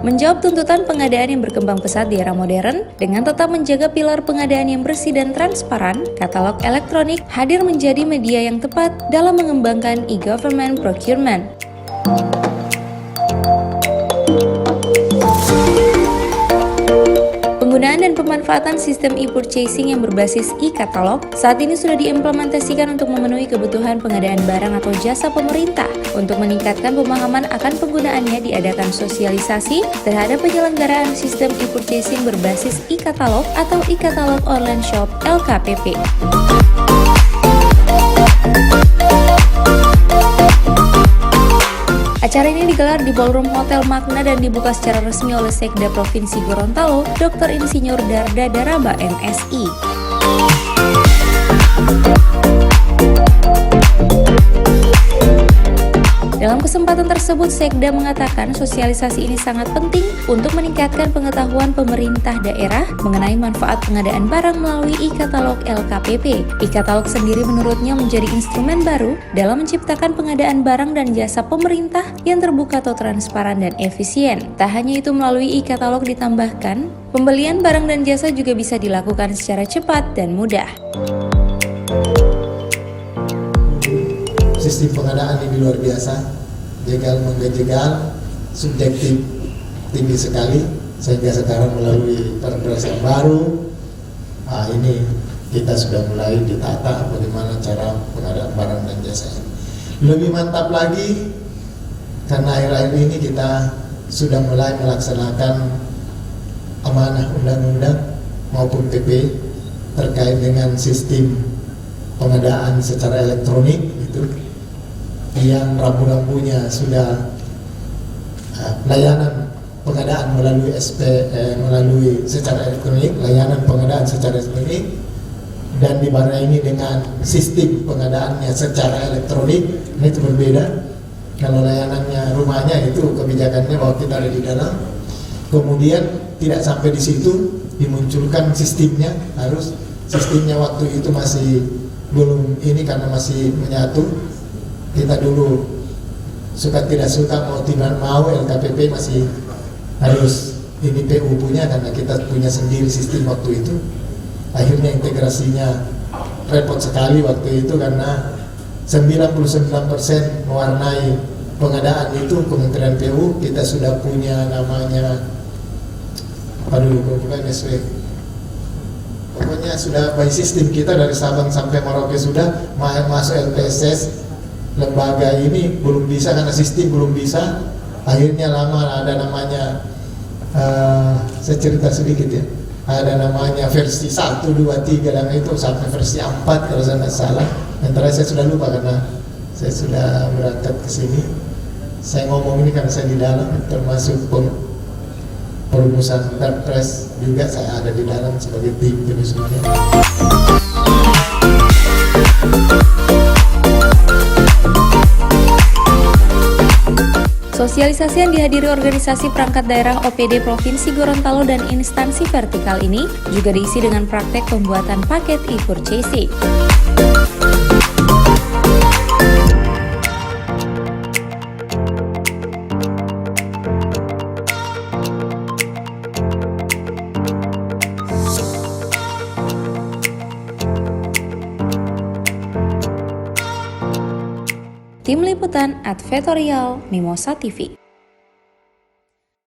Menjawab tuntutan pengadaan yang berkembang pesat di era modern, dengan tetap menjaga pilar pengadaan yang bersih dan transparan, katalog elektronik hadir menjadi media yang tepat dalam mengembangkan e-government procurement. Penggunaan dan pemanfaatan sistem e-purchasing yang berbasis e-katalog saat ini sudah diimplementasikan untuk memenuhi kebutuhan pengadaan barang atau jasa pemerintah. Untuk meningkatkan pemahaman akan penggunaannya, diadakan sosialisasi terhadap penyelenggaraan sistem e-purchasing berbasis e-katalog atau e-katalog online shop LKPP. Acara ini digelar di Ballroom Hotel Magna dan dibuka secara resmi oleh Sekda Provinsi Gorontalo, Dr. Insinyur Darda Daraba, MSI. Dalam kesempatan tersebut, Sekda mengatakan sosialisasi ini sangat penting untuk meningkatkan pengetahuan pemerintah daerah mengenai manfaat pengadaan barang melalui e-katalog LKPP. E-katalog sendiri menurutnya menjadi instrumen baru dalam menciptakan pengadaan barang dan jasa pemerintah yang terbuka atau transparan dan efisien. Tak hanya itu, melalui e-katalog ditambahkan, pembelian barang dan jasa juga bisa dilakukan secara cepat dan mudah. Sistem pengadaan ini luar biasa, jegal-menggejegal, subjektif tinggi sekali, sehingga sekarang melalui perpres yang baru, ini kita sudah mulai ditata bagaimana cara pengadaan barang dan jasa ini. Lebih mantap lagi, karena akhir-akhir ini kita sudah mulai melaksanakan amanah undang-undang maupun PP terkait dengan sistem pengadaan secara elektronik itu, yang rambu-rambunya sudah layanan pengadaan melalui melalui secara elektronik, layanan pengadaan secara elektronik, dan dibarengi ini dengan sistem pengadaannya secara elektronik. Ini itu berbeda. Kalau layanannya rumahnya itu kebijakannya bahwa kita ada di dalam, kemudian tidak sampai di situ, dimunculkan sistemnya. Harus sistemnya waktu itu masih belum ini karena masih menyatu. Kita dulu suka tidak suka, mau tidak mau, LKPP masih harus ini PU punya, karena kita punya sendiri sistem waktu itu. Akhirnya integrasinya repot sekali waktu itu, karena 99% mewarnai pengadaan itu Kementerian PU. Kita sudah punya namanya, bukan SW, pokoknya sudah by sistem kita dari Sabang sampai Merauke sudah masuk LPSS. Lembaga ini belum bisa karena sistem belum bisa. Akhirnya lama ada namanya, saya cerita sedikit ya, ada namanya versi 1, 2, 3 dan itu sampai versi 4 kalau saya tidak salah. Yang terakhir saya sudah lupa karena saya sudah berangkat ke sini. Saya ngomong ini karena saya di dalam, termasuk perumusan Perpres juga saya ada di dalam sebagai tim penyusunannya. Sosialisasi yang dihadiri organisasi perangkat daerah OPD Provinsi Gorontalo dan instansi vertikal ini juga diisi dengan praktek pembuatan paket e-purchasing. Tim Liputan Advertorial Mimosa TV.